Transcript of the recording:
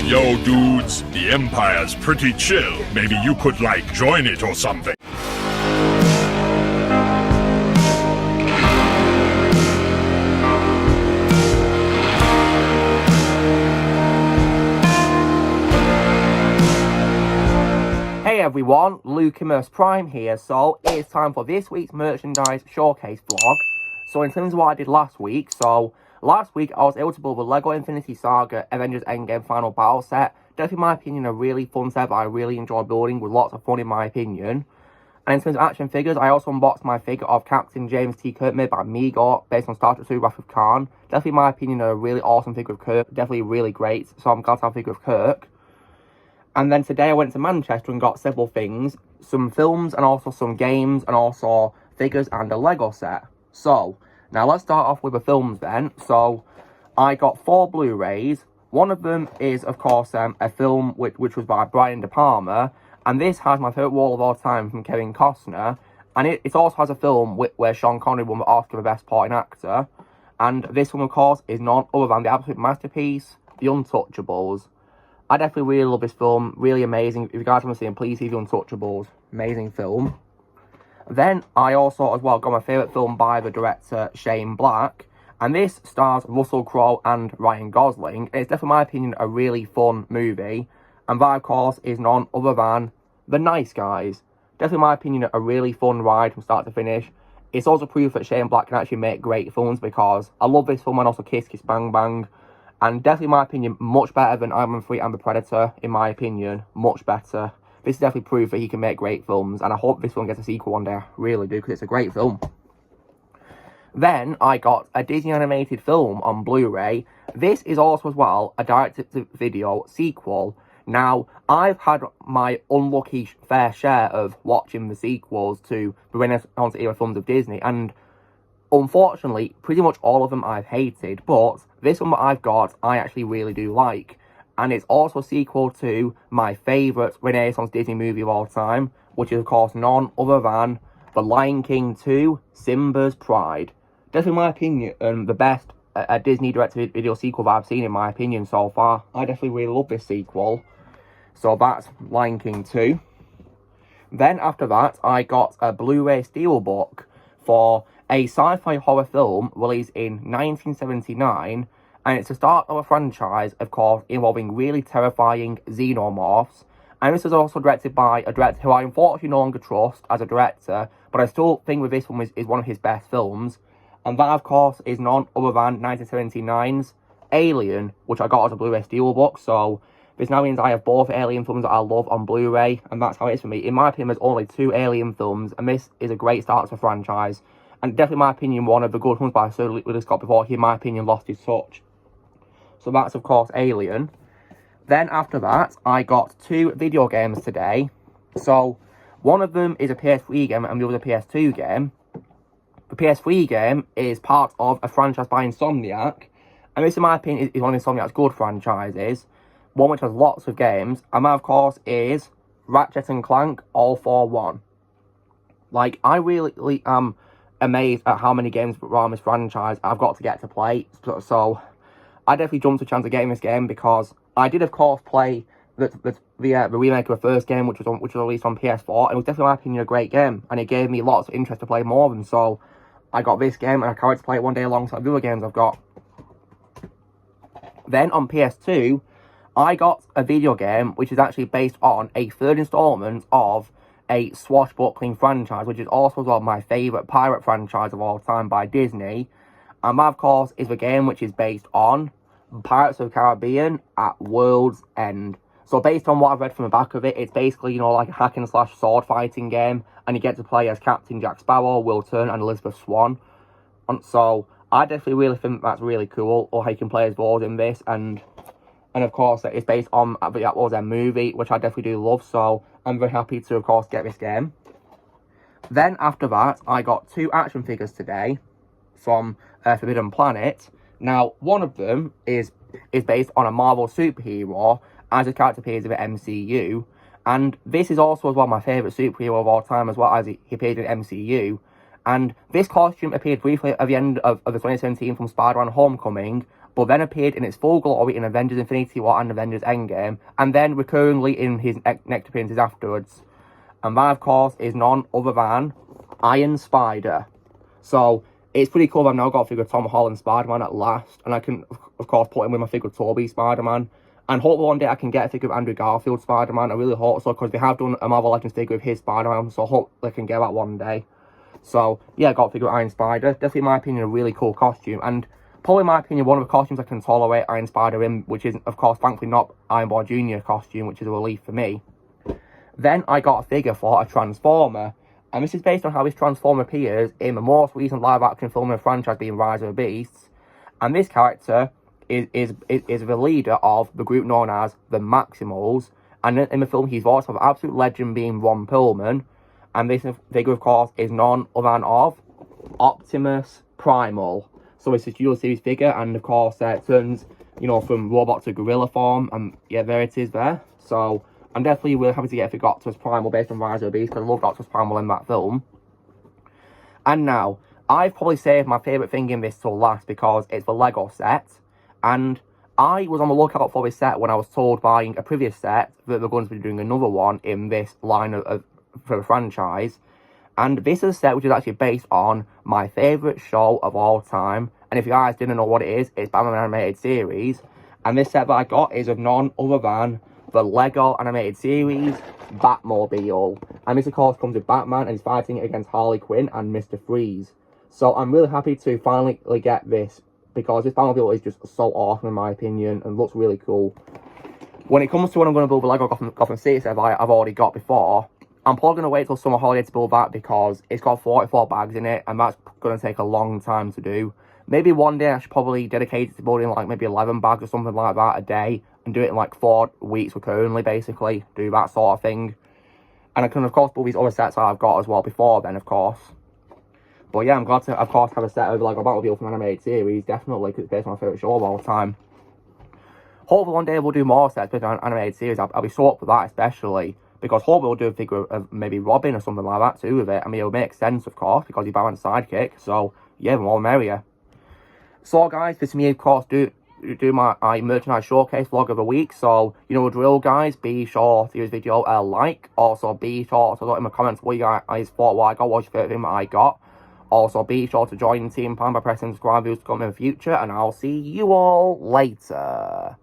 Yo, dudes, the Empire's pretty chill. Maybe you could, join it or something. Hey everyone, Lucimus Prime here. So it's time for this week's merchandise showcase vlog. So in terms of what I did last week, last week I was able to build the LEGO Infinity Saga Avengers Endgame Final Battle set. Definitely, in my opinion, a really fun set that I really enjoy building with lots of fun in my opinion. And in terms of action figures, I also unboxed my figure of Captain James T. Kirk made by Mego, based on Star Trek II Wrath of Khan. Definitely, in my opinion, a really awesome figure of Kirk. Definitely really great, so I'm glad to have a figure of Kirk. And then today I went to Manchester and got several things. Some films and also some games and also figures and a LEGO set. So, now let's start off with the films then. So, I got 4 Blu-rays. One of them is, of course, a film which was by Brian De Palma. And this has my favourite wall of all time from Kevin Costner. And it also has a film where Sean Connery won the Oscar for Best Supporting Actor. And this one, of course, is none other than the absolute masterpiece, The Untouchables. I definitely really love this film, really amazing. If you guys want to see him, please see The Untouchables. Amazing film. Then I also, as well, got my favourite film by the director Shane Black. And this stars Russell Crowe and Ryan Gosling. It's definitely, in my opinion, a really fun movie. And that, of course, is none other than The Nice Guys. Definitely, in my opinion, a really fun ride from start to finish. It's also proof that Shane Black can actually make great films, because I love this film and also Kiss Kiss Bang Bang. And definitely, in my opinion, much better than Iron Man 3 and The Predator, in my opinion. Much better. This is definitely proof that he can make great films. And I hope this one gets a sequel one day. I really do, because it's a great film. Then, I got a Disney animated film on Blu-ray. This is also, as well, a direct-to-video sequel. Now, I've had my unlucky fair share of watching the sequels to the Renaissance era films of Disney. And unfortunately, pretty much all of them I've hated, but this one that I've got, I actually really do like. And it's also a sequel to my favourite Renaissance Disney movie of all time, which is, of course, none other than The Lion King 2, Simba's Pride. Definitely, in my opinion, the best Disney direct-to-video sequel that I've seen, in my opinion, so far. I definitely really love this sequel. So that's Lion King 2. Then, after that, I got a Blu-ray Steelbook for a sci-fi horror film released in 1979, and it's the start of a franchise, of course, involving really terrifying xenomorphs. And this is also directed by a director who I unfortunately no longer trust as a director, but I still think with this one is one of his best films. And that, of course, is none other than 1979's Alien, which I got as a Blu-ray Steelbook. So this now means I have both Alien films that I love on Blu-ray, and that's how it is for me. In my opinion, there's only 2 Alien films, and this is a great start to the franchise. And definitely, in my opinion, one of the good ones by Sir Ridley Scott before he, in my opinion, lost his touch. So that's, of course, Alien. Then after that, I got 2 video games today. So one of them is a PS3 game and the other a PS2 game. The PS3 game is part of a franchise by Insomniac. And this, in my opinion, is one of Insomniac's good franchises. One which has lots of games. And that, of course, is Ratchet & Clank All for One. I really am amazed at how many games around this franchise I've got to get to play. So I definitely jumped a chance of getting this game, because I did, of course, play the remake of the first game, which was released on PS4, and it was definitely, in my opinion, a great game, and it gave me lots of interest to play more of them. So I got this game, and I can't wait to play it one day alongside the other games I've got. Then on PS2, I got a video game which is actually based on a 3rd installment of a swashbuckling franchise, which is also as well my favourite pirate franchise of all time by Disney. And that, of course, is the game which is based on Pirates of the Caribbean at World's End. So based on what I've read from the back of it, it's basically, like a hack-and-slash sword fighting game, and you get to play as Captain Jack Sparrow, Will Turner, and Elizabeth Swann. And so I definitely really think that's really cool, or how you can play as those in this, and of course it's based on the World's End movie, which I definitely do love, so I'm very happy to, of course, get this game. Then after that, I got 2 action figures today from Forbidden Planet. Now, one of them is based on a Marvel superhero, as a character appears in the MCU, and this is also as well my favourite superhero of all time, as well as he appeared in the MCU. And this costume appeared briefly at the end of the 2017 from Spider-Man Homecoming, but then appeared in its full glory in Avengers Infinity War and Avengers Endgame, and then recurringly in his next appearances afterwards. And that, of course, is none other than Iron Spider. So, it's pretty cool that I've now got a figure of Tom Holland Spider-Man at last, and I can, of course, put him with my figure of Tobey Spider-Man. And hopefully one day I can get a figure of Andrew Garfield Spider-Man. I really hope so, because they have done a Marvel Legends figure of his Spider-Man, so I hope they can get that one day. So, yeah, I got a figure of Iron Spider. Definitely, in my opinion, a really cool costume. And probably, in my opinion, one of the costumes I can tolerate Iron Spider in, which is, of course, thankfully not Iron Boy Jr. costume, which is a relief for me. Then I got a figure for a Transformer. And this is based on how this Transformer appears in the most recent live-action film of the franchise being Rise of the Beasts. And this character is the leader of the group known as the Maximals. And in the film, he's voiced by the absolute legend being Ron Perlman. And this figure, of course, is none other than of Optimus Primal. So it's a dual series figure, and of course, it turns, you know, from robot to gorilla form. And yeah, there it is there. So I'm definitely really happy to get a figure of Optimus Primal based on Rise of the Beast, because I loved Optimus Primal in that film. And now, I've probably saved my favourite thing in this till last, because it's the Lego set. And I was on the lookout for this set when I was told buying a previous set that they're going to be doing another one in this line for the franchise. And this is a set which is actually based on my favourite show of all time. And if you guys didn't know what it is, it's Batman Animated Series. And this set that I got is of none other than the Lego Animated Series Batmobile. And this, of course, comes with Batman, and he's fighting against Harley Quinn and Mr. Freeze. So I'm really happy to finally get this, because this Batmobile is just so awesome in my opinion, and looks really cool. When it comes to when I'm going to build the Lego Gotham City set I've already got before, I'm probably going to wait till summer holiday to build that, because it's got 44 bags in it, and that's going to take a long time to do. Maybe one day I should probably dedicate it to building like maybe 11 bags or something like that a day, and do it in like 4 weeks recurrently, basically. Do that sort of thing. And I can, of course, build these other sets that I've got as well before then, of course. But yeah, I'm glad to, of course, have a set of Lego Batmobile from Animated Series, definitely, because it's based on my favourite show of all time. Hopefully one day we'll do more sets based on Animated Series. I'll be so up for that, especially, because hopefully we'll do a figure of maybe Robin or something like that too with it. I mean, it'll make sense, of course, because he's Batman's sidekick, so yeah, the more merrier. So guys, this is me, of course, do my merchandise showcase vlog of the week. So you know the drill, guys. Be sure to give this video a like. Also be sure to let in the comments what you guys thought, what I got, what's your favourite thing that I got. Also be sure to join Team Pan by pressing subscribe views to come in the future, and I'll see you all later.